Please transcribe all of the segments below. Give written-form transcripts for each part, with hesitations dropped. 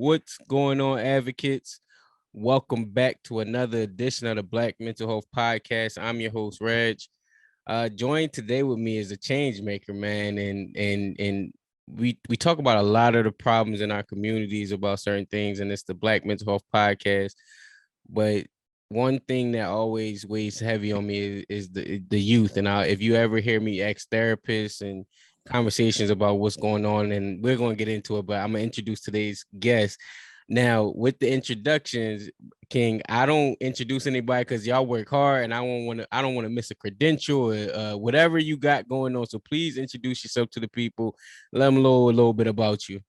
What's going on, advocates? Welcome back to another edition of the Black Mental Health Podcast. I'm your host, Reg. Joined today with me is a change maker, man, and we talk about a lot of the problems in our communities about certain things, and it's the Black Mental Health Podcast. But one thing that always weighs heavy on me is the youth. And if you ever hear me ask therapists and conversations about what's going on, and we're going to get into it, but I'm going to introduce today's guest. Now, with the introductions, King, I don't introduce anybody because y'all work hard, and I don't want to miss a credential or whatever you got going on. So please introduce yourself to the people. Let them know a little bit about you.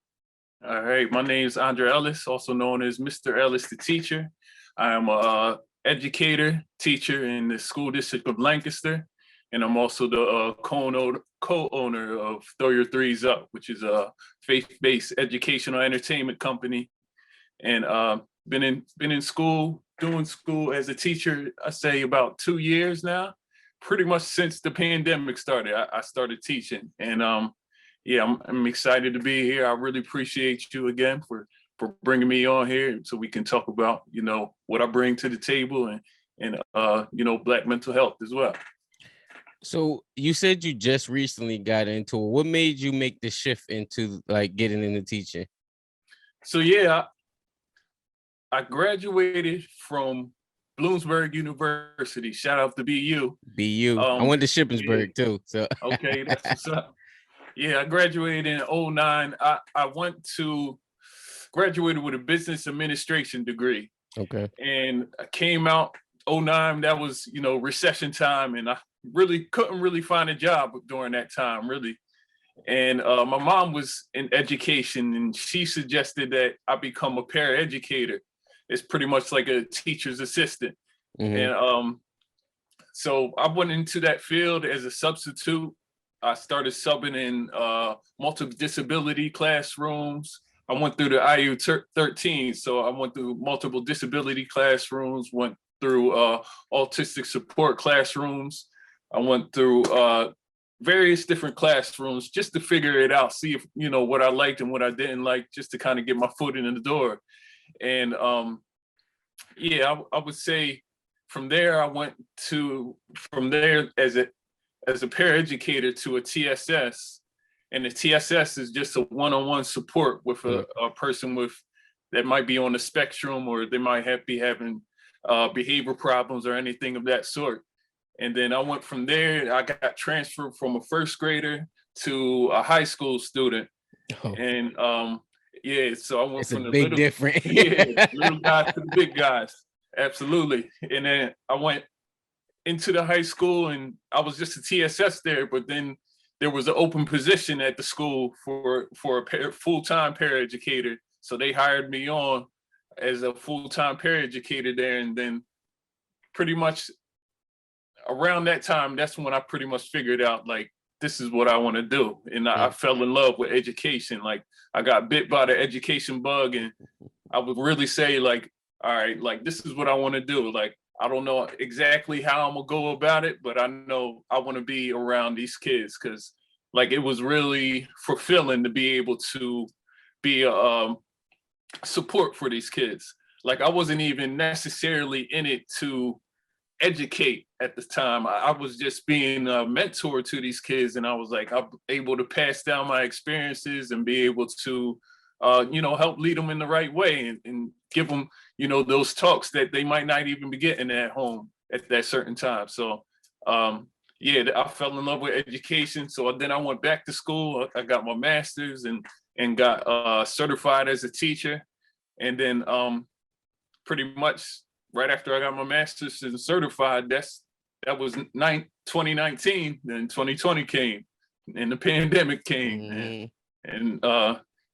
All right, my name is Mr Ellis, also known as Mr Ellis The Teacher. I am a educator, teacher in the school district of Lancaster, and I'm also the co-owner of Throw Your Threes Up, which is a faith-based educational entertainment company. And been in school, doing school as a teacher, I say about 2 years now, pretty much since the pandemic started. I started teaching, and I'm excited to be here. I really appreciate you again for bringing me on here so we can talk about, what I bring to the table and Black mental health as well. So you said you just recently got into it. What made you make the shift into like getting into teaching? So I graduated from Bloomsburg University. Shout out to BU. I went to Shippensburg too. So okay, that's what's up. Yeah, I graduated in 2009. I graduated with a business administration degree. Okay. And I came out 2009. That was, recession time, and I really couldn't find a job during that time, really. And my mom was in education, and she suggested that I become a paraeducator. It's pretty much like a teacher's assistant. Mm-hmm. And so I went into that field as a substitute. I started subbing in multiple disability classrooms. I went through the IU 13, so I went through multiple disability classrooms, went through autistic support classrooms. I went through various different classrooms just to figure it out, see if, what I liked and what I didn't like, just to kind of get my foot in the door. And I would say from there, I went as a paraeducator to a TSS, and the TSS is just a one-on-one support with a person that might be on the spectrum, or they might be having behavior problems or anything of that sort. And then I went from there. I got transferred from a first grader to a high school student. Oh. And so I went from the little different. little guys to the big guys. Absolutely. And then I went into the high school, and I was just a TSS there, but then there was an open position at the school for a full-time paraeducator. So they hired me on as a full-time paraeducator there. And then pretty much around that time, that's when I pretty much figured out, like, this is what I want to do. And I fell in love with education. Like, I got bit by the education bug, and I would really say, like, all right, like, this is what I want to do. Like, I don't know exactly how I'm gonna go about it, but I know I want to be around these kids, because like, it was really fulfilling to be able to be a support for these kids. Like, I wasn't even necessarily in it to educate at the time. I was just being a mentor to these kids, and I was like, I'm able to pass down my experiences and be able to help lead them in the right way, and give them, those talks that they might not even be getting at home at that certain time. So I fell in love with education. So then I went back to school. I got my master's and got certified as a teacher. And then pretty much right after I got my master's and certified, that was 2019. Then 2020 came, and the pandemic came. Mm-hmm.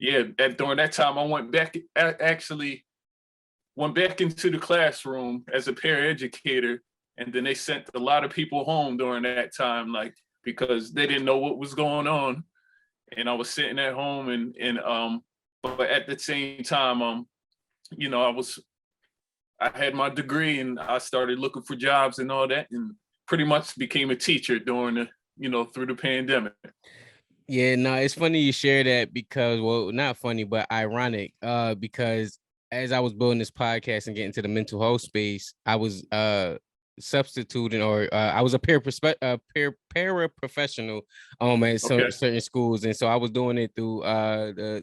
During that time, I went back into the classroom as a paraeducator, and then they sent a lot of people home during that time, like, because they didn't know what was going on. And I was sitting at home, but at the same time, I had my degree, and I started looking for jobs and all that, and pretty much became a teacher during through the pandemic. Yeah, no, it's funny you share that because, well, not funny, but ironic. Because as I was building this podcast and getting to the mental health space, I was substituting, or I was a peer paraprofessional at Okay. certain schools, and so I was doing it through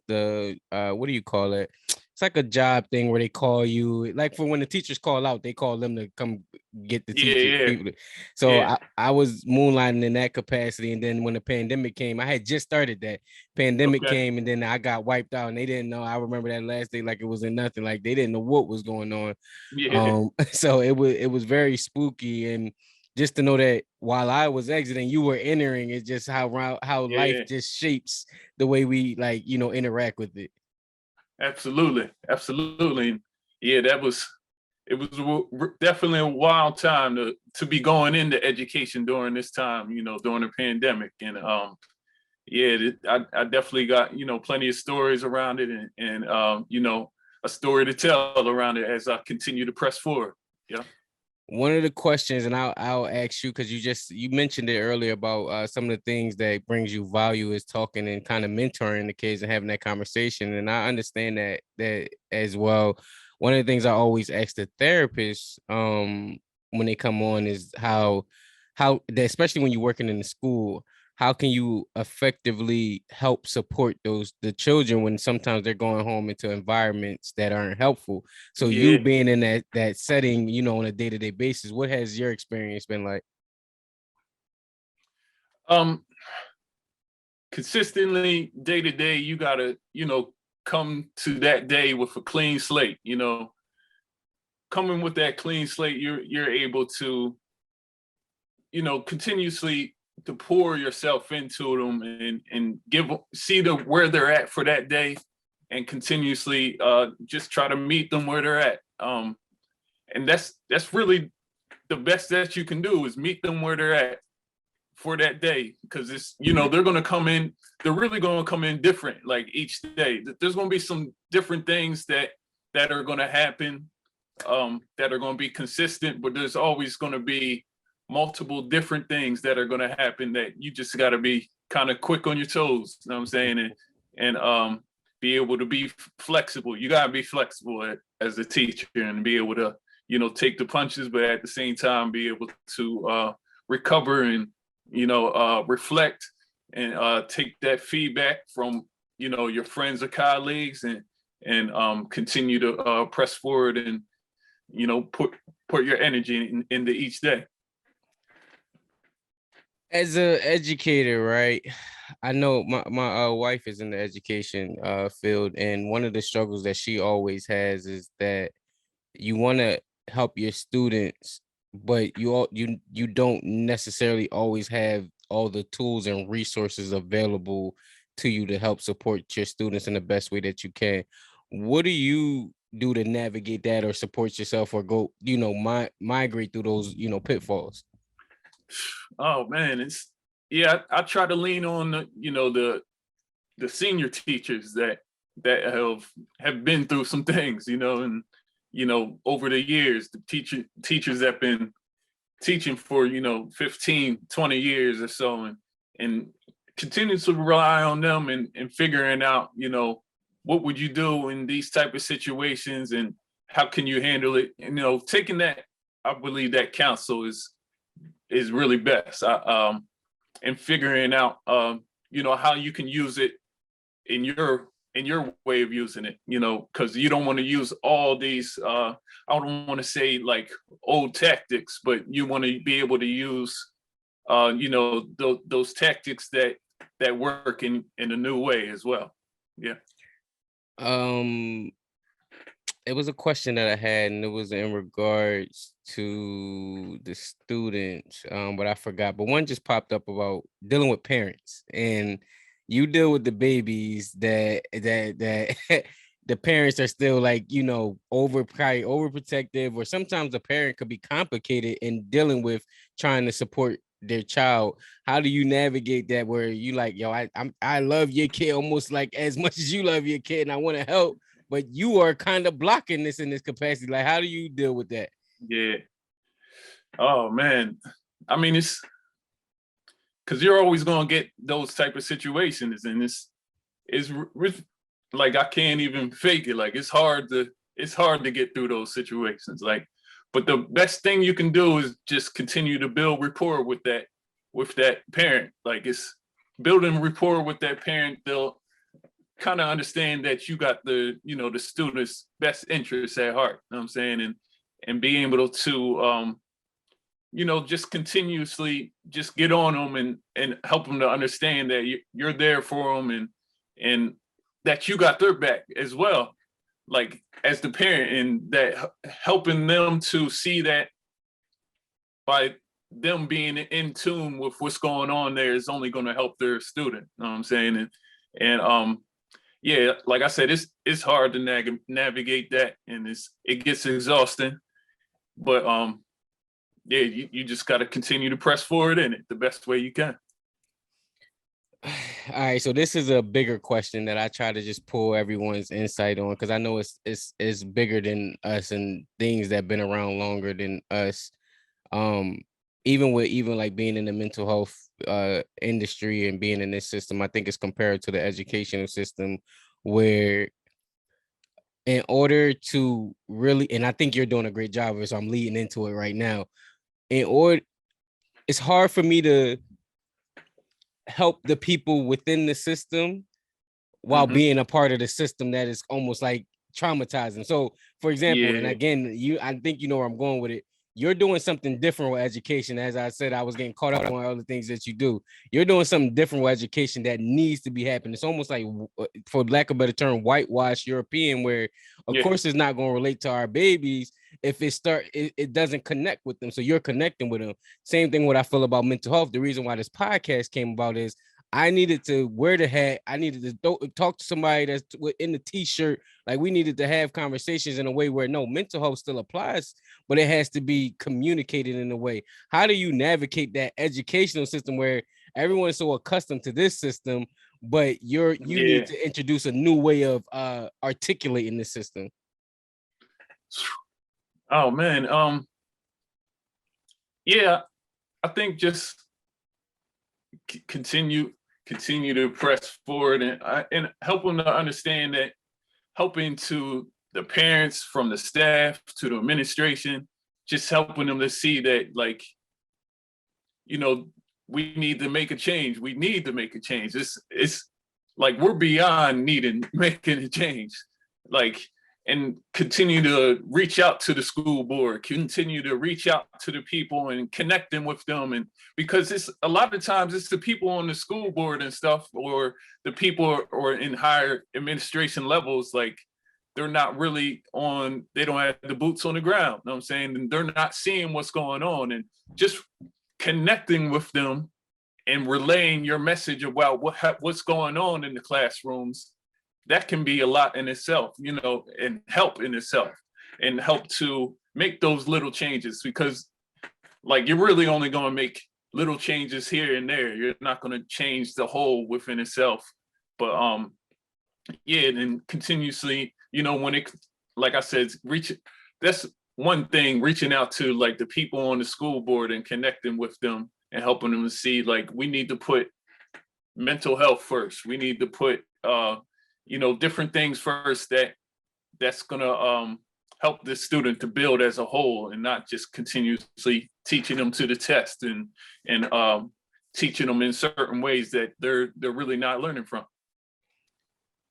the what do you call it? It's like a job thing where they call you, like for when the teachers call out, they call them to come get the Yeah, teacher yeah, people. So yeah. I was moonlighting in that capacity, and then when the pandemic came, I had just started that. Pandemic Okay. came, and then I got wiped out, and they didn't know. I remember that last day like it was in nothing. Like they didn't know what was going on. Yeah, So it was very spooky, and just to know that while I was exiting, you were entering. It's just how life yeah. just shapes the way we interact with it. Absolutely, absolutely. Yeah, it was definitely a wild time to be going into education during this time, during the pandemic. And yeah, I definitely got plenty of stories around it, and a story to tell around it as I continue to press forward. Yeah. One of the questions, and I'll ask you because you mentioned it earlier about some of the things that brings you value is talking and kind of mentoring the kids and having that conversation, and I understand that as well. One of the things I always ask the therapists when they come on is especially when you're working in the school, how can you effectively help support the children when sometimes they're going home into environments that aren't helpful. So you Yeah. being in that setting, on a day-to-day basis, what has your experience been like? Um, Consistently, day to day, you gotta, come to that day with a clean slate. Coming with that clean slate, you're able to, continuously to pour yourself into them and see where they're at for that day, and continuously just try to meet them where they're at. And that's really the best that you can do, is meet them where they're at for that day, because it's they're going to come in, they're really going to come in different, like each day there's going to be some different things that are going to happen, that are going to be consistent, but there's always going to be multiple different things that are going to happen that you just got to be kind of quick on your toes, you know what I'm saying, and be able to be flexible. You got to be flexible as a teacher, and be able to take the punches, but at the same time be able to recover and reflect, and take that feedback from your friends or colleagues, and continue to press forward, and put your energy into each day. As a educator, right? I know my wife is in the education field, and one of the struggles that she always has is that you want to help your students, but you don't necessarily always have all the tools and resources available to you to help support your students in the best way that you can. What do you do to navigate that or support yourself or go, migrate through those, pitfalls? Oh man, it's yeah. I try to lean on the senior teachers that have been through some things, and over the years, the teachers that have been teaching for 15, 20 years or so, and continue to rely on them, and figuring out what would you do in these type of situations, and how can you handle it. And taking that, I believe that counsel is really best. And figuring out how you can use it in your way of using it, because you don't want to use all these I don't want to say like old tactics, but you want to be able to use those tactics that work in a new way as well. Yeah. Um, it was a question that I had, and it was in regards to the students, but I forgot. But one just popped up about dealing with parents, and you deal with the babies that the parents are still like probably overprotective, or sometimes the parent could be complicated in dealing with trying to support their child. How do you navigate that where you like, yo, I love your kid almost like as much as you love your kid, and I want to help, but you are kind of blocking this in this capacity. Like, how do you deal with that? Yeah. Oh man. I mean, because you're always going to get those type of situations, and it's like I can't even fake it. Like it's hard to get through those situations. Like, but the best thing you can do is just continue to build rapport with that parent. Like it's building rapport with that parent. They'll kind of understand that you got the student's best interests at heart. You know what I'm saying? And being able to just continuously just get on them and help them to understand that you're there for them and that you got their back as well, like as the parent, and that helping them to see that by them being in tune with what's going on there is only going to help their student. You know what I'm saying? And yeah, like I said, it's hard to navigate that, and it gets exhausting, but yeah, you just got to continue to press forward in it the best way you can. All right, so this is a bigger question that I try to just pull everyone's insight on, because I know it's bigger than us and things that have been around longer than us. Even like being in the mental health industry and being in this system, I think it's compared to the educational system, where in order to really, and I think you're doing a great job of it, so I'm leading into it right now. It's hard for me to help the people within the system while being a part of the system that is almost like traumatizing. So, for example, and again, I think you know where I'm going with it. You're doing something different with education. As I said, I was getting caught up on all the things that you do. You're doing something different with education that needs to be happening. It's almost like, for lack of a better term, whitewash European, where of course it's not going to relate to our babies if it doesn't connect with them. So you're connecting with them. Same thing what I feel about mental health. The reason why this podcast came about is I needed to wear the hat. I needed to talk to somebody that's in the t-shirt. Like, we needed to have conversations in a way where no, mental health still applies, but it has to be communicated in a way. How do you navigate that educational system where everyone's so accustomed to this system, but you need to introduce a new way of articulating the system? Oh man, yeah, I think just continue to press forward and help them to understand that helping to the parents, from the staff to the administration, just helping them to see that, like, we need to make a change. We need to make a change. It's like we're beyond making a change. Like, and continue to reach out to the school board, continue to reach out to the people and connect them with them. And because it's a lot of times it's the people on the school board and stuff, or the people or in higher administration levels, like they're not really they don't have the boots on the ground. You know what I'm saying? And they're not seeing what's going on, and just connecting with them and relaying your message about what's going on in the classrooms. That can be a lot in itself, and help in itself, and help to make those little changes, because like you're really only going to make little changes here and there. You're not going to change the whole within itself. But and continuously, when it, like I said, that's one thing, reaching out to like the people on the school board and connecting with them and helping them to see, like, we need to put mental health first. We need to put different things first that's gonna help the student to build as a whole, and not just continuously teaching them to the test and teaching them in certain ways that they're really not learning from.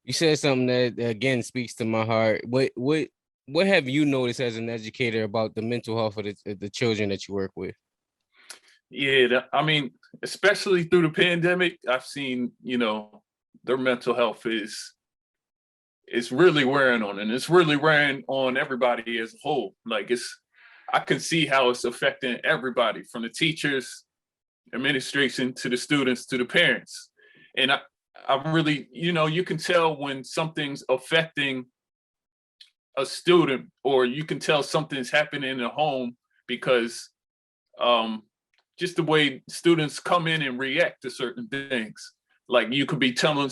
You said something that again speaks to my heart. What have you noticed as an educator about the mental health of the children that you work with? Yeah, I mean, especially through the pandemic, I've seen, their mental health it's really wearing on, and it's really wearing on everybody as a whole. Like, I can see how it's affecting everybody, from the teachers, administration, to the students, to the parents. And I really, you can tell when something's affecting a student, or you can tell something's happening in a home, because just the way students come in and react to certain things. Like, you could be telling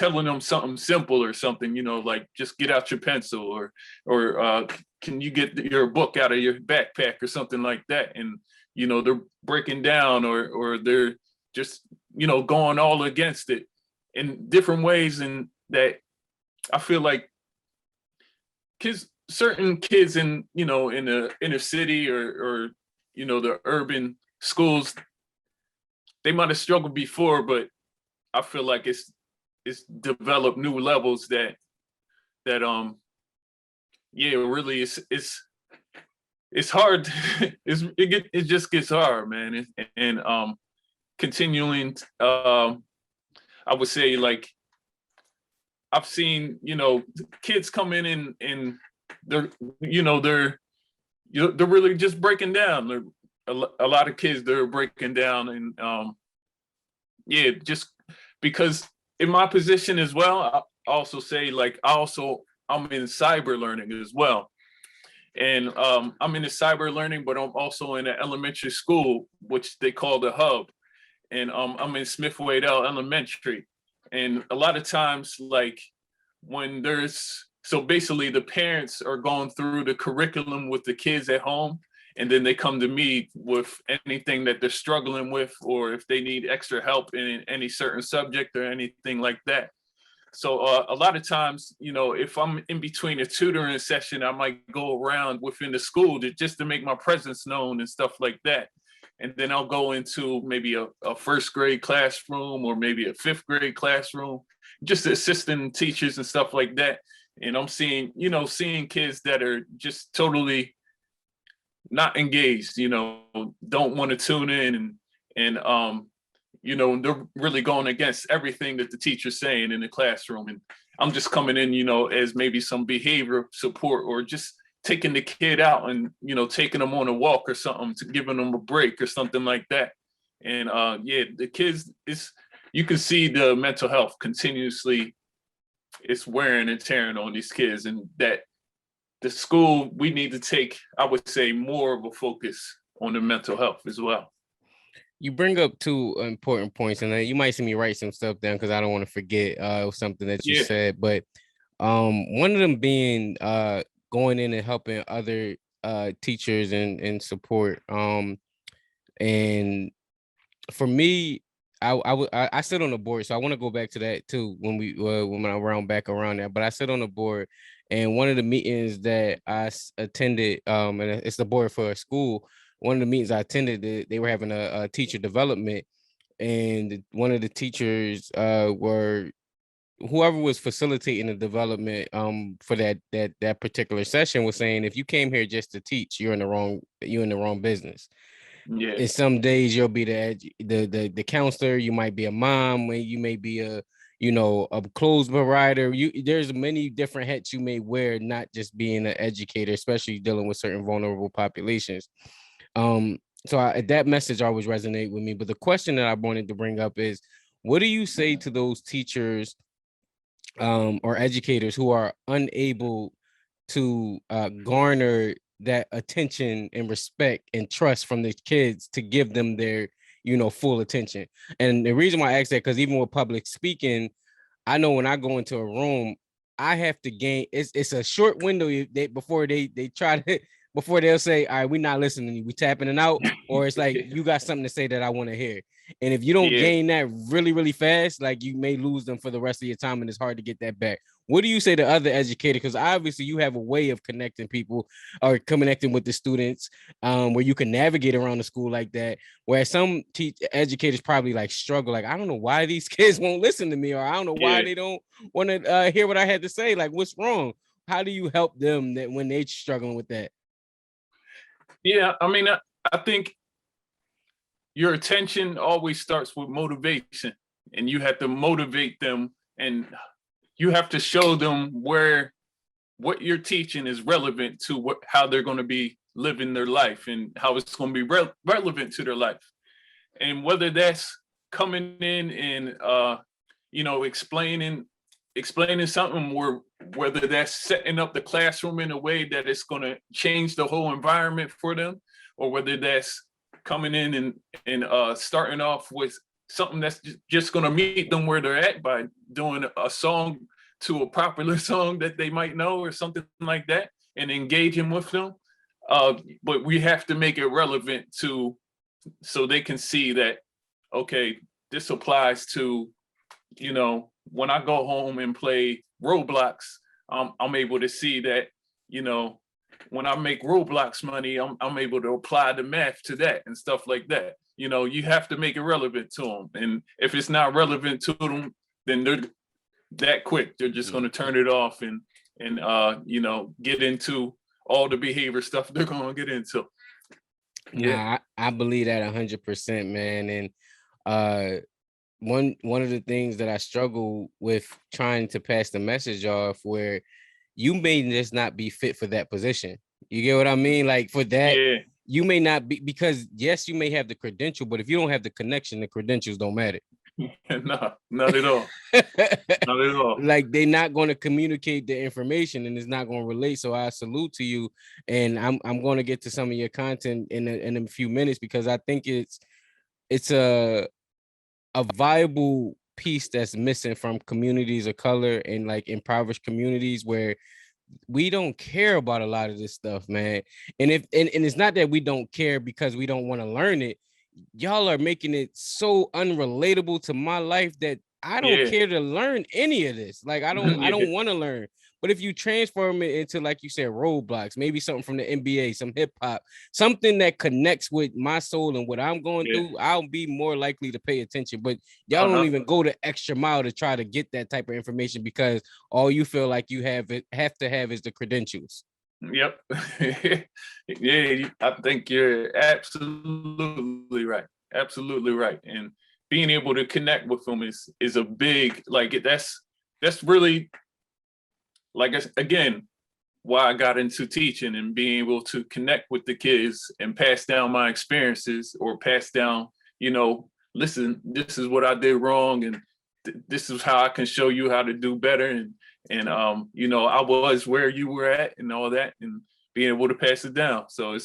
them something simple or something, like, just get out your pencil, or can you get your book out of your backpack or something like that. And, they're breaking down, or they're, just, going all against it in different ways. And that I feel like certain kids in the inner city or the urban schools, they might have struggled before, but I feel like it's developed new levels that really it's hard. It just gets hard, man. And continuing, I would say, like, I've seen, kids come in and they're really just breaking down. A lot of kids, they're breaking down, and just because in my position as well, I also say, like, I'm in cyber learning as well. And I'm in the cyber learning, but I'm also in an elementary school, which they call the hub. And I'm in Smith Waddell Elementary. And a lot of times, like, so basically the parents are going through the curriculum with the kids at home, and then they come to me with anything that they're struggling with, or if they need extra help in any certain subject or anything like that. So a lot of times, if I'm in between a tutoring session, I might go around within the school just to make my presence known and stuff like that. And then I'll go into maybe a first grade classroom or maybe a fifth grade classroom, just assisting teachers and stuff like that. And I'm seeing kids that are just totally not engaged, don't want to tune in, and they're really going against everything that the teacher's saying in the classroom. And I'm just coming in, as maybe some behavior support, or just taking the kid out and, taking them on a walk or something, to giving them a break or something like that. And the kids, you can see the mental health continuously, it's wearing and tearing on these kids, and that the school, we need to take, I would say, more of a focus on the mental health as well. You bring up two important points, and you might see me write some stuff down because I don't want to forget something that you said. But one of them being going in and helping other teachers and support. And for me, I sit on the board, so I want to go back to that too when I back around there. But I sit on the board, and one of the meetings that I attended, and it's the board for a school. One of the meetings I attended, they were having a teacher development, and one of the teachers were whoever was facilitating the development for that particular session was saying, if you came here just to teach, you're in the wrong business. Yeah. And some days you'll be the counselor, you might be a mom, you may be a clothes provider. There's many different hats you may wear, not just being an educator, especially dealing with certain vulnerable populations. So that message always resonate with me. But the question that I wanted to bring up is, what do you say to those teachers or educators who are unable to garner that attention and respect and trust from the kids to give them their full attention? And the reason why I ask that, because even with public speaking, I know when I go into a room, I have to gain, it's a short window before they try to, before they'll say, all right, we're not listening to you, we tapping it out, or it's like, you got something to say that I want to hear. And if you don't gain that really, really fast, like, you may lose them for the rest of your time, and it's hard to get that back. What do you say to other educators? Because obviously you have a way of connecting people or connecting with the students where you can navigate around the school like that, where some educators probably like struggle, like, I don't know why these kids won't listen to me, or I don't know why they don't want to hear what I had to say. Like, what's wrong? How do you help them that when they're struggling with that? Yeah, I mean, I think your attention always starts with motivation, and you have to motivate them, and you have to show them what you're teaching is relevant to how they're going to be living their life, and how it's going to be relevant to their life. And whether that's coming in and explaining something, or whether that's setting up the classroom in a way that it's going to change the whole environment for them, or whether that's coming in and starting off with something that's just going to meet them where they're at by doing a song to a popular song that they might know or something like that, and engaging with them. But we have to make it relevant so they can see that, okay, this applies to, you know, when I go home and play Roblox, I'm able to see that, you know, when I make Roblox money, I'm able to apply the math to that and stuff like that. You know, you have to make it relevant to them. And if it's not relevant to them, then they're that quick. They're just going to turn it off and you know, get into all the behavior stuff they're going to get into. Yeah, I believe that 100%, man. And one of the things that I struggle with trying to pass the message off, where you may just not be fit for that position. You get what I mean? Like for that, you may not be, because yes, you may have the credential, but if you don't have the connection, the credentials don't matter. No, not at all. Not at all. Like they're not going to communicate the information and it's not going to relate. So I salute to you, and I'm going to get to some of your content in a few minutes, because I think it's a viable piece that's missing from communities of color and like impoverished communities, where we don't care about a lot of this stuff, man. And it's not that we don't care because we don't want to learn it. Y'all are making it so unrelatable to my life that I don't care to learn any of this. Like I don't want to learn. But if you transform it into, like you said, Roblox, maybe something from the NBA, some hip hop, something that connects with my soul and what I'm going through, I'll be more likely to pay attention. But y'all don't even go the extra mile to try to get that type of information, because all you feel like you have to have is the credentials. Yep. Yeah, I think you're absolutely right. Absolutely right. And being able to connect with them is a big, like, that's really, like, again, why I got into teaching and being able to connect with the kids and pass down my experiences, or pass down, you know, listen, this is what I did wrong, and this is how I can show you how to do better. And you know, I was where you were at and all that, and being able to pass it down. So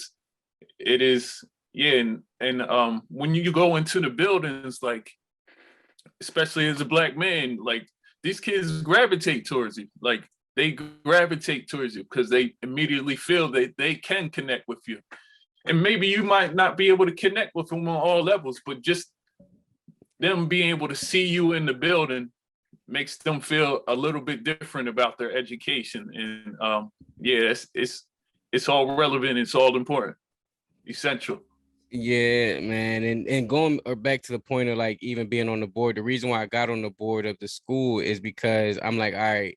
it is, yeah. And when you go into the buildings, like, especially as a Black man, like, these kids gravitate towards you. Like, they gravitate towards you because they immediately feel that they can connect with you. And maybe you might not be able to connect with them on all levels, but just them being able to see you in the building makes them feel a little bit different about their education. And yeah, it's all relevant. It's all important, essential. Yeah, man. And going back to the point of like even being on the board, the reason why I got on the board of the school is because I'm like, all right,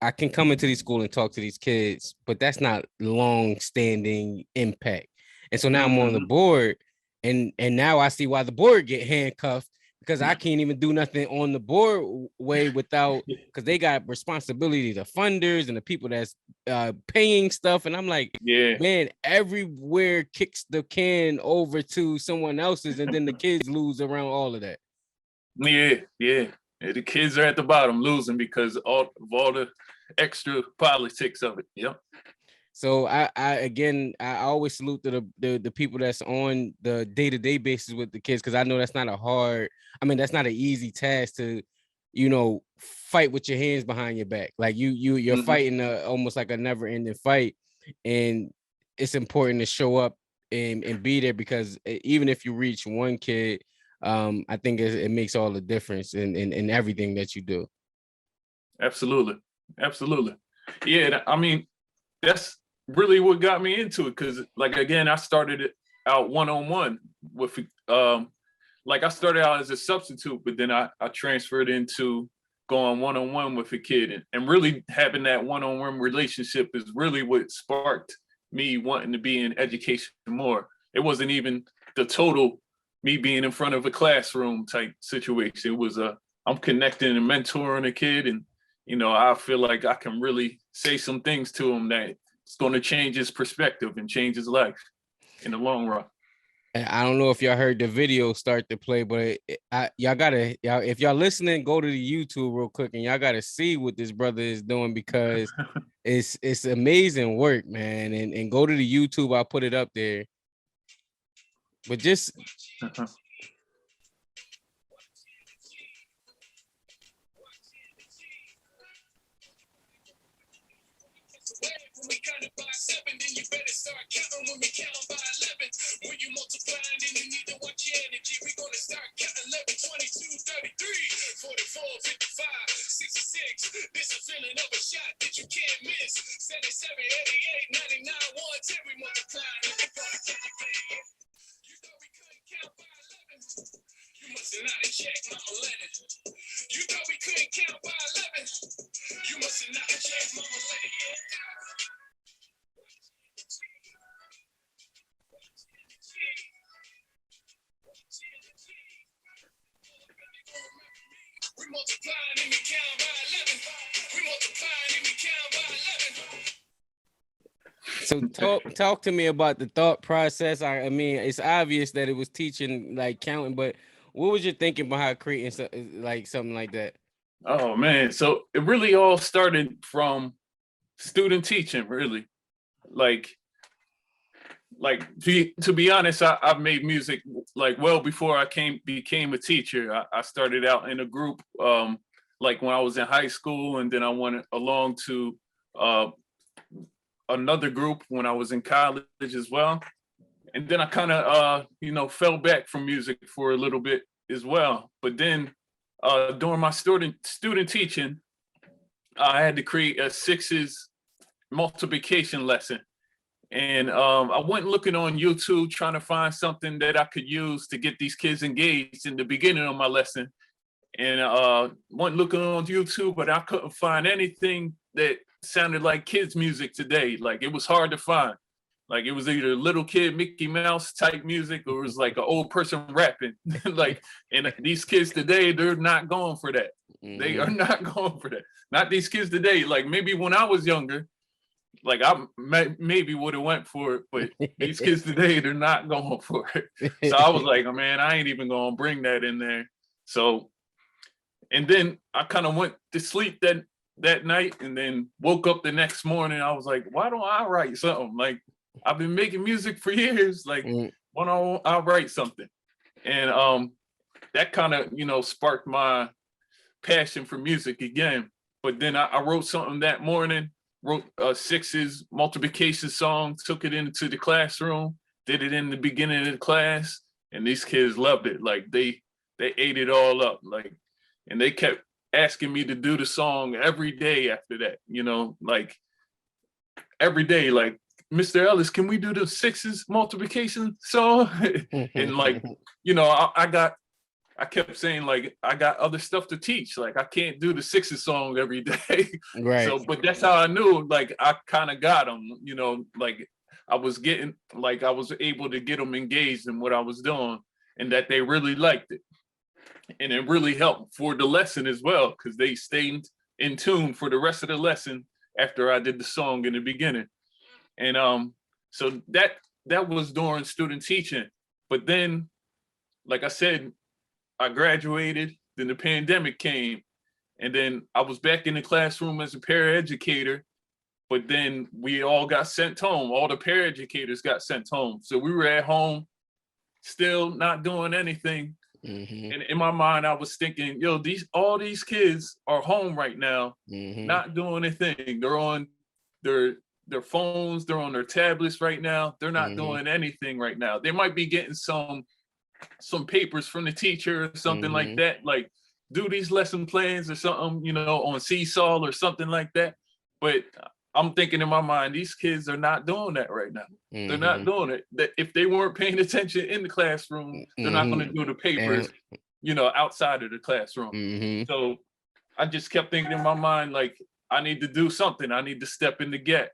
I can come into these school and talk to these kids, but that's not long-standing impact. And so now I'm on the board, and now I see why the board get handcuffed, because I can't even do nothing on the board way without, because they got responsibility to funders and the people that's paying stuff. And I'm like, man, everywhere kicks the can over to someone else's, and then the kids lose around all of that. Yeah. The kids are at the bottom losing because of all the extra politics of it. Yep. So I again, I always salute to the people that's on the day-to-day basis with the kids, because I know that's not that's not an easy task to, you know, fight with your hands behind your back. Like you're fighting almost like a never-ending fight, and it's important to show up and be there, because even if you reach one kid, I think it makes all the difference in everything that you do. Absolutely. Yeah, I mean, that's really what got me into it, because, like, again, I started it out one-on-one with like, I started out as a substitute, but then I transferred into going one-on-one with a kid, and really having that one-on-one relationship is really what sparked me wanting to be in education more. It wasn't even the total me being in front of a classroom type situation. It was I'm connecting and mentoring a kid, and, you know, I feel like I can really say some things to him that it's going to change his perspective and change his life in the long run. I don't know if y'all heard the video start to play, but if y'all listening, go to the YouTube real quick, and y'all gotta see what this brother is doing, because it's amazing work, man. And go to the YouTube, I'll put it up there. But just When we count it by 7, then you better start counting. When we count by 11, when you multiply, then you need to watch your energy. We gonna to start counting 11, 22, 33, 44, 55, 66. This a feeling of a shot that you can't miss. 77, 88, 99, one, 10, we multiply. You thought we couldn't count by 11. You must have not checked Mama Lennon. You thought we couldn't count by 11. You must have not checked Mama Lennon. We multiplying and we count by 11. We multiplying and we count by 11. So talk to me about the thought process. I mean, it's obvious that it was teaching like counting, but what was your thinking behind creating like something like that? Oh man, so it really all started from student teaching, really. Like to be honest, I've made music like well before I became a teacher. I started out in a group like when I was in high school, and then I went along to another group when I was in college as well. And then I kind of fell back from music for a little bit as well. But then during my student teaching, I had to create a sixes multiplication lesson. And I went looking on YouTube trying to find something that I could use to get these kids engaged in the beginning of my lesson. And went looking on YouTube, but I couldn't find anything that sounded like kids' music today. Like it was hard to find. Like it was either little kid Mickey Mouse type music or it was like an old person rapping. Like, and these kids today, they're not going for that. Mm-hmm. They are not going for that. Not these kids today. Like maybe when I was younger, like I maybe would have went for it, but these kids today, they're not going for it. So I was like, oh, man, I ain't even gonna bring that in there. So, and then I kind of went to sleep that night and then woke up the next morning. I was like, why don't I write something? Like I've been making music for years. Like why don't I write something? And that kind of, sparked my passion for music again. But then I wrote something that morning. Wrote a sixes multiplication song, took it into the classroom, did it in the beginning of the class, and these kids loved it. Like they ate it all up. Like, and they kept asking me to do the song every day after that, like every day, like, Mr. Ellis, can we do the sixes multiplication song? And like, I kept saying, like, I got other stuff to teach. Like, I can't do the sixes song every day. Right. So, but that's how I knew, like, I kind of got them, like I was able to get them engaged in what I was doing and that they really liked it. And it really helped for the lesson as well, because they stayed in tune for the rest of the lesson after I did the song in the beginning. And so that was during student teaching. But then, like I said, I graduated, then the pandemic came, and then I was back in the classroom as a paraeducator, but then we all got sent home. All the paraeducators got sent home. So we were at home, still not doing anything. Mm-hmm. And in my mind, I was thinking, all these kids are home right now, mm-hmm. not doing anything. They're on their phones, they're on their tablets right now. They're not mm-hmm. doing anything right now. They might be getting some papers from the teacher or something mm-hmm. like that, like do these lesson plans or something, on Seesaw or something like that. But I'm thinking in my mind, these kids are not doing that right now. Mm-hmm. They're not doing it. That if they weren't paying attention in the classroom, mm-hmm. they're not going to do the papers, outside of the classroom. Mm-hmm. So I just kept thinking in my mind, like, I need to do something. I need to step in the gap.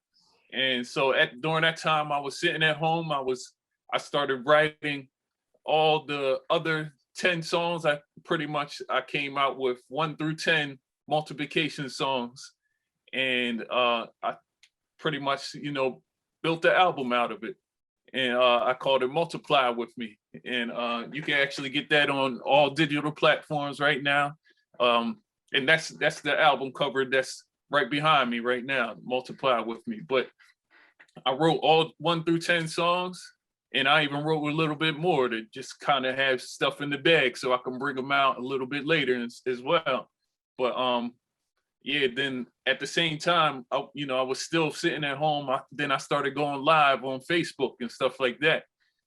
And so during that time, I was sitting at home. I started writing all the other 10 songs. I came out with 1 through 10 multiplication songs. And I pretty much, built the album out of it. And I called it Multiply With Me. And you can actually get that on all digital platforms right now. And that's the album cover that's right behind me right now, Multiply With Me. But I wrote all 1 through 10 songs. And I even wrote a little bit more to just kind of have stuff in the bag so I can bring them out a little bit later as well. But then at the same time, I was still sitting at home. Then I started going live on Facebook and stuff like that.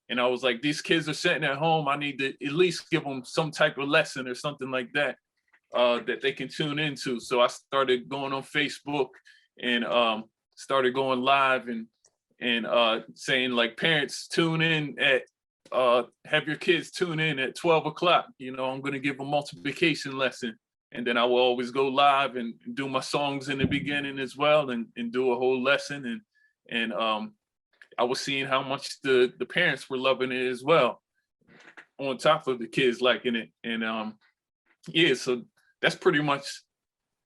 And I was like, these kids are sitting at home. I need to at least give them some type of lesson or something like that that they can tune into. So I started going on Facebook and started going live and saying like, parents, tune in at have your kids tune in at 12 o'clock. You know, I'm going to give a multiplication lesson. And then I will always go live and do my songs in the beginning as well, and do a whole lesson. And I was seeing how much the parents were loving it as well, on top of the kids liking it. And yeah, so that's pretty much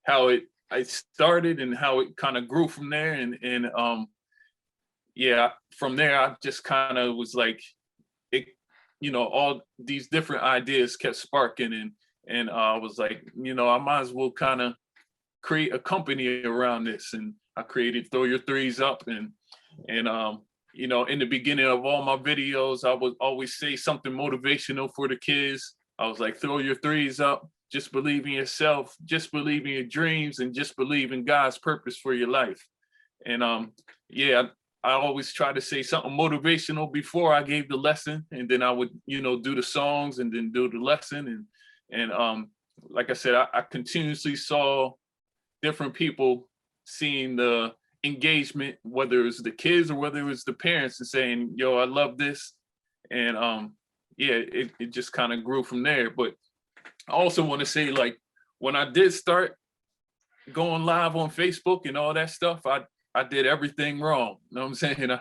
how I started and how it kind of grew from there. And yeah, from there I just kind of was like, it, you know, all these different ideas kept sparking, and I was like, you know, I might as well kind of create a company around this. And I created Throw Your Threes Up, and you know, in the beginning of all my videos, I would always say something motivational for the kids. I was like, throw your threes up, just believe in yourself, just believe in your dreams, and just believe in God's purpose for your life. And yeah, I always try to say something motivational before I gave the lesson, and then I would, you know, do the songs and then do the lesson. And like I said, I continuously saw different people seeing the engagement, whether it was the kids or whether it was the parents, and saying, yo, I love this. And yeah, it just kind of grew from there. But I also want to say, like, when I did start going live on Facebook and all that stuff, I did everything wrong. You know what I'm saying?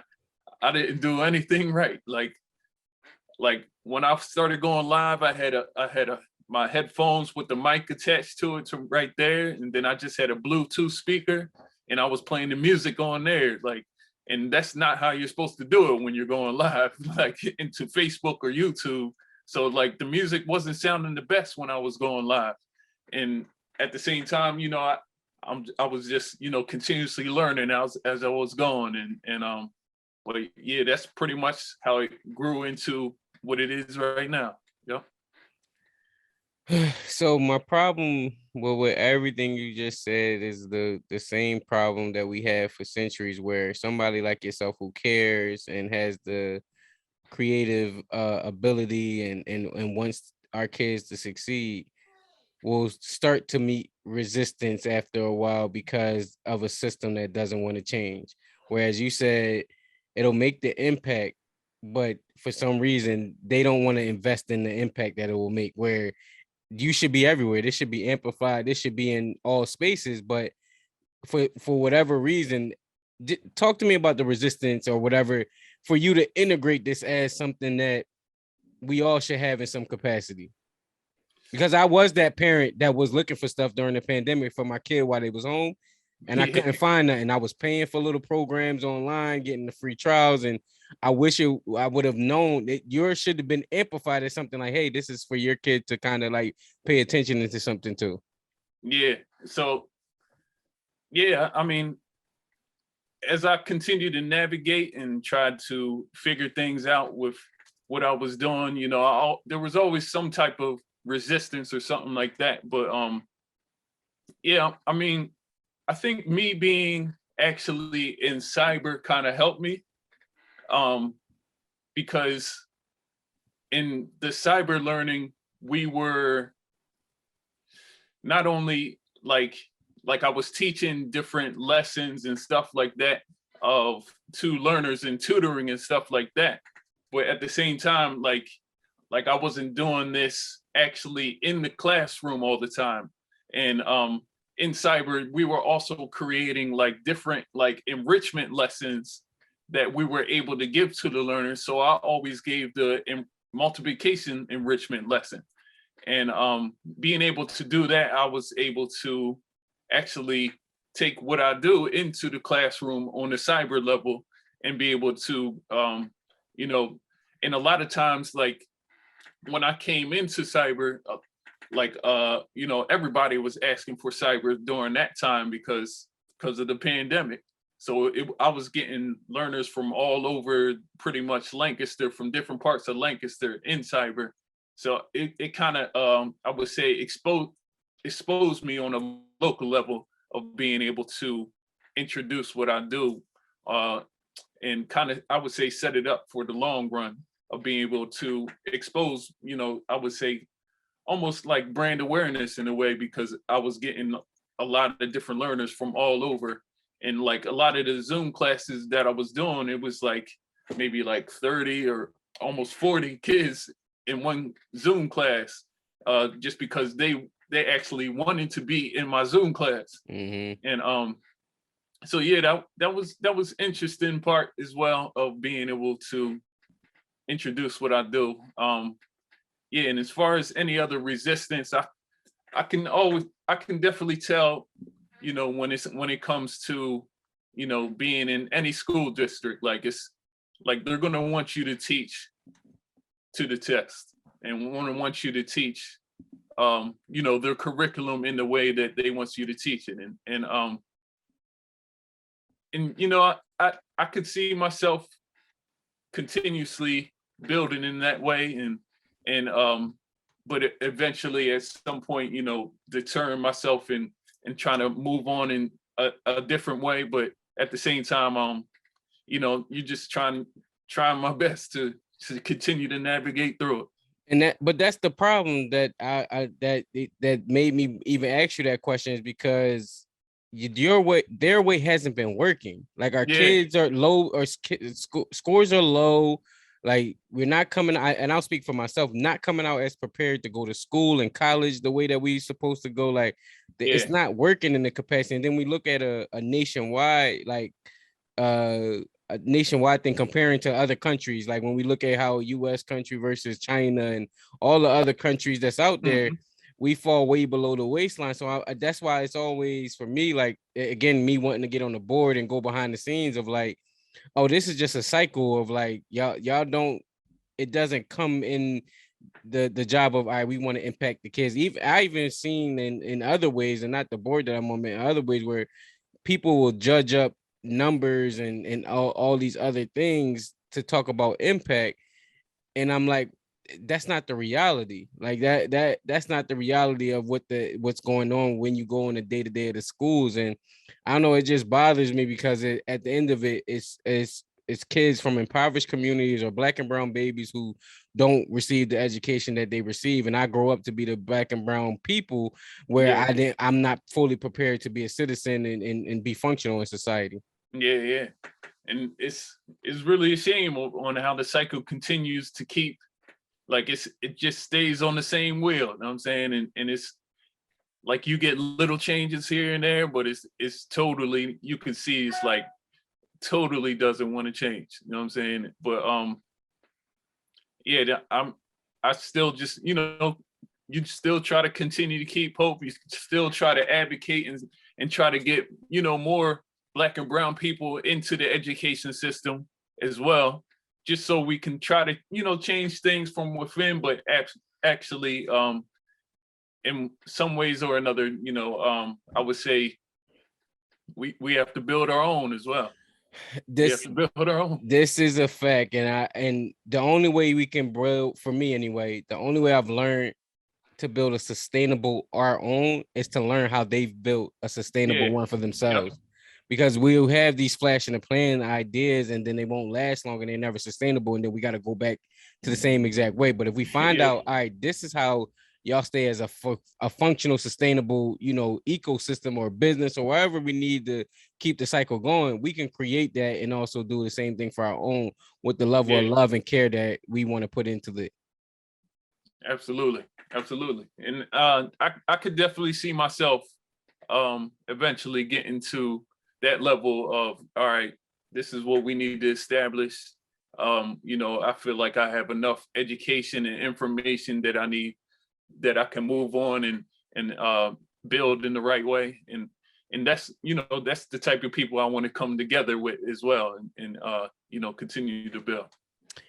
I didn't do anything right. Like when I started going live, I had my headphones with the mic attached to it, to right there, and then I just had a Bluetooth speaker, and I was playing the music on there, like, and that's not how you're supposed to do it when you're going live, like into Facebook or YouTube. So like the music wasn't sounding the best when I was going live, and at the same time, you know, I was just, you know, continuously learning as I was going, and but yeah, that's pretty much how it grew into what it is right now. Yeah. So my problem with everything you just said is the same problem that we have for centuries, where somebody like yourself who cares and has the creative ability and wants our kids to succeed will start to meet resistance after a while because of a system that doesn't want to change. Whereas you said it'll make the impact, but for some reason they don't want to invest in the impact that it will make, where you should be everywhere. This should be amplified. This should be in all spaces. But for whatever reason, talk to me about the resistance or whatever for you to integrate this as something that we all should have in some capacity. Because I was that parent that was looking for stuff during the pandemic for my kid while they was home, and I couldn't find nothing. I was paying for little programs online, getting the free trials, and I wish I would have known that yours should have been amplified as something like, hey, this is for your kid to kind of like pay attention into something too. Yeah. So, yeah, I mean, as I continued to navigate and tried to figure things out with what I was doing, you know, there was always some type of resistance or something like that. But yeah, I mean, I think me being actually in cyber kind of helped me, because in the cyber learning, we were not only like I was teaching different lessons and stuff like that to learners and tutoring and stuff like that, but at the same time, like I wasn't doing this actually in the classroom all the time. And in cyber, we were also creating like different like enrichment lessons that we were able to give to the learners. So I always gave the multiplication enrichment lesson. And being able to do that, I was able to actually take what I do into the classroom on the cyber level and be able to, you know, and a lot of times, like when I came into cyber, you know, everybody was asking for cyber during that time because of the pandemic. So I was getting learners from all over pretty much Lancaster, from different parts of Lancaster in cyber. So it kind of, I would say, exposed me on a local level of being able to introduce what I do, and kind of, I would say, set it up for the long run. being able to expose, I would say almost like brand awareness in a way, because I was getting a lot of different learners from all over. And like a lot of the Zoom classes that I was doing, it was like maybe like 30 or almost 40 kids in one Zoom class, just because they actually wanted to be in my Zoom class. Mm-hmm. And so yeah, that was interesting part as well of being able to introduce what I do. Yeah, and as far as any other resistance, I can definitely tell, when it comes to, being in any school district, like it's like they're gonna want you to teach to the test and want you to teach their curriculum in the way that they want you to teach it. And I could see myself continuously building in that way, and but eventually at some point, deterring myself and trying to move on in a different way. But at the same time, you just trying my best to continue to navigate through it. And but that's the problem that that made me even ask you that question, is because their way hasn't been working. Like our kids are low, or scores are low. Like we're not coming out, and I'll speak for myself, not coming out as prepared to go to school and college the way that we supposed to go. Like it's not working in the capacity. And then we look at a nationwide, like a nationwide thing, comparing to other countries. Like when we look at how US country versus China and all the other countries that's out there, we fall way below the waistline. So that's why it's always, for me, like, again, me wanting to get on the board and go behind the scenes of like, oh, this is just a cycle of like, y'all don't, it doesn't come in the job of, all right, we want to impact the kids. I even seen in other ways, and not the board that I'm on, in other ways where people will judge up numbers and all these other things to talk about impact. And I'm like, that's not the reality. Like that's not the reality of what's going on when you go in the day-to-day of the schools. And I don't know, it just bothers me because at the end of it, it's kids from impoverished communities or Black and brown babies who don't receive the education that they receive. And I grow up to be the Black and brown people where I'm not fully prepared to be a citizen and be functional in society. Yeah. And it's really a shame on how the cycle continues to keep, like it just stays on the same wheel. You know what I'm saying? And it's like you get little changes here and there, but it's totally, you can see it's like totally doesn't want to change. You know what I'm saying? But I still just, you still try to continue to keep hope. You still try to advocate and try to get, more Black and brown people into the education system as well, just so we can try to, change things from within, but actually, in some ways or another, I would say we have to build our own as well. This is a fact. And the only way we can build, for me anyway, the only way I've learned to build a sustainable our own is to learn how they've built a sustainable one for themselves. Yep. Because we'll have these flash in the plan ideas and then they won't last long and they're never sustainable. And then we got to go back to the same exact way. But if we find out, all right, this is how y'all stay as a functional, sustainable, ecosystem or business or wherever we need to keep the cycle going, we can create that and also do the same thing for our own with the level of love and care that we want to put into it. Absolutely. And I could definitely see myself eventually getting to that level of, all right, this is what we need to establish. I feel like I have enough education and information that I need, that I can move on and build in the right way. And that's, that's the type of people I want to come together with as well and continue to build.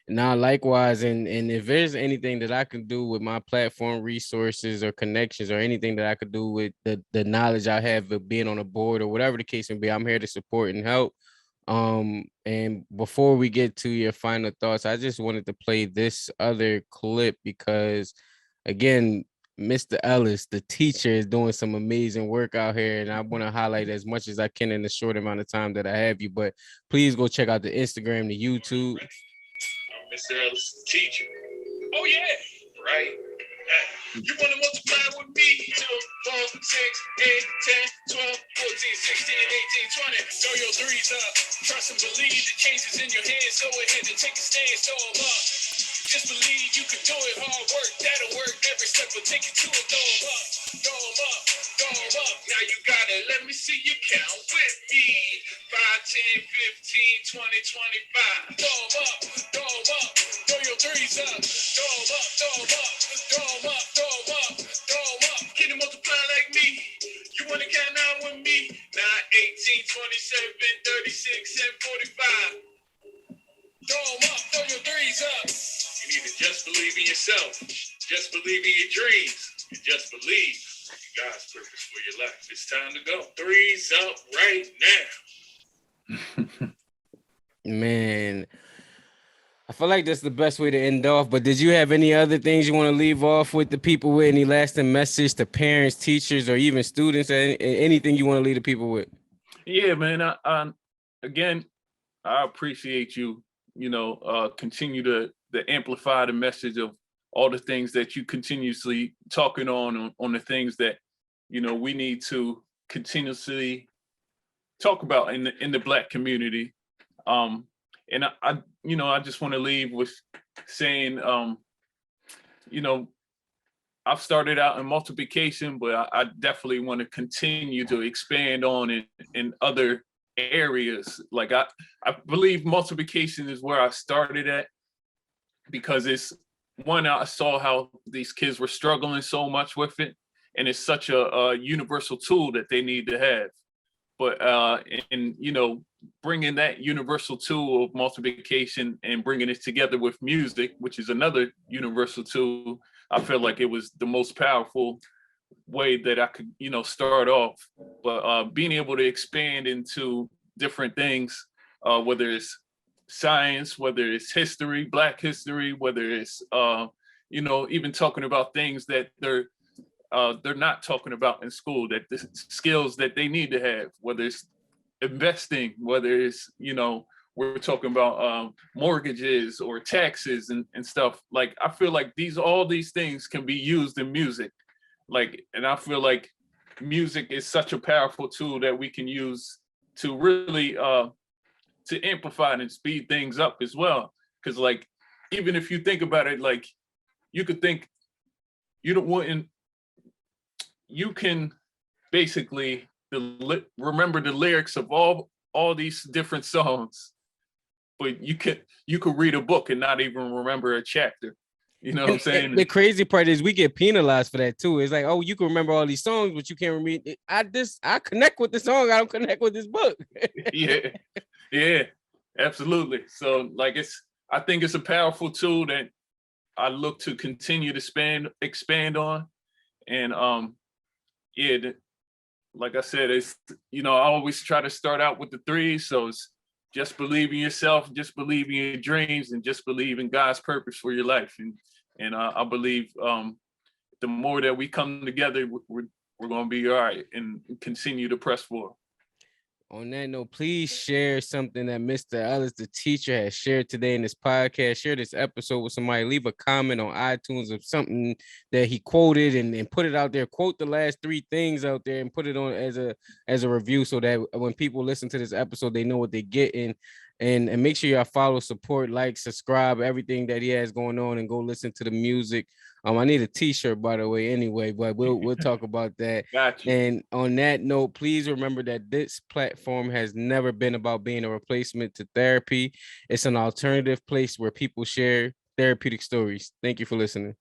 Now, likewise, and if there's anything that I can do with my platform resources or connections or anything that I could do with the knowledge I have of being on a board or whatever the case may be, I'm here to support and help. And before we get to your final thoughts, I just wanted to play this other clip because, again, Mr. Ellis, the teacher, is doing some amazing work out here, and I want to highlight as much as I can in the short amount of time that I have you. But please go check out the Instagram, the YouTube. Mr. Ellis The Teacher. Oh yeah, right. You want to multiply with me? 2, 4, 6, 8, 10, 12, 14, 16, 18, 20. Throw your threes up. Trust and believe the changes in your head. So ahead and take a stand. Throw them up. Just believe you can do it. Hard work, that'll work. Every step will take you to it. Throw them up. Throw them up. Throw them up. Now you got it. Let me see you count with me. 5, 10, 15, 20, 25. Throw them up. Throw them up. Throw your threes up. Throw them up. Throw them up. Throw them up. Throw them up. Throw them up. Can you multiply like me? You want to count out with me? 9, 18, 27, 36, and 45. Throw them up. Throw your threes up. You need to just believe in yourself. Just believe in your dreams. And just believe in God's purpose for your life. It's time to go. Threes up right now. Man, I feel like that's the best way to end off. But did you have any other things you want to leave off with the people with? Any lasting message to parents, teachers, or even students? Anything you want to leave the people with? Yeah, man. Again, I appreciate you. Continue to amplify the message of all the things that you continuously talking on the things that we need to continuously talk about in the Black community. And I just want to leave with saying, I've started out in multiplication, but I definitely want to continue to expand on in other areas. Like I believe multiplication is where I started at, because it's one, I saw how these kids were struggling so much with it, and it's such a universal tool that they need to have. But bringing that universal tool of multiplication and bringing it together with music, which is another universal tool, I feel like it was the most powerful way that I could, start off. But being able to expand into different things, whether it's science, whether it's history, Black history, whether it's, even talking about things that they're not talking about in school, that the skills that they need to have, whether it's investing, whether it's, we're talking about mortgages or taxes and stuff. Like, I feel like all these things can be used in music. And I feel like music is such a powerful tool that we can use to really to amplify and speed things up as well. Because even if you think about it, you could think you can basically remember the lyrics of all these different songs, but you could read a book and not even remember a chapter. You know what I'm saying? The crazy part is we get penalized for that too. It's like, oh, you can remember all these songs, but you can't remember. I connect with the song. I don't connect with this book. Yeah, absolutely. So I think it's a powerful tool that I look to continue to expand on. And like I said, it's, I always try to start out with the threes. So it's just believe in yourself, just believe in your dreams, and just believe in God's purpose for your life. And I believe the more that we come together, we're going to be all right and continue to press forward. On that note, please share something that Mr. Ellis, the teacher, has shared today in this podcast. Share this episode with somebody. Leave a comment on iTunes of something that he quoted and put it out there. Quote the last 3 things out there and put it on as a review, so that when people listen to this episode, they know what they're getting. And make sure y'all follow, support, like, subscribe, everything that he has going on, and go listen to the music. I need a t-shirt, by the way, anyway, but we'll talk about that. Gotcha. And on that note, please remember that this platform has never been about being a replacement to therapy. It's an alternative place where people share therapeutic stories. Thank you for listening.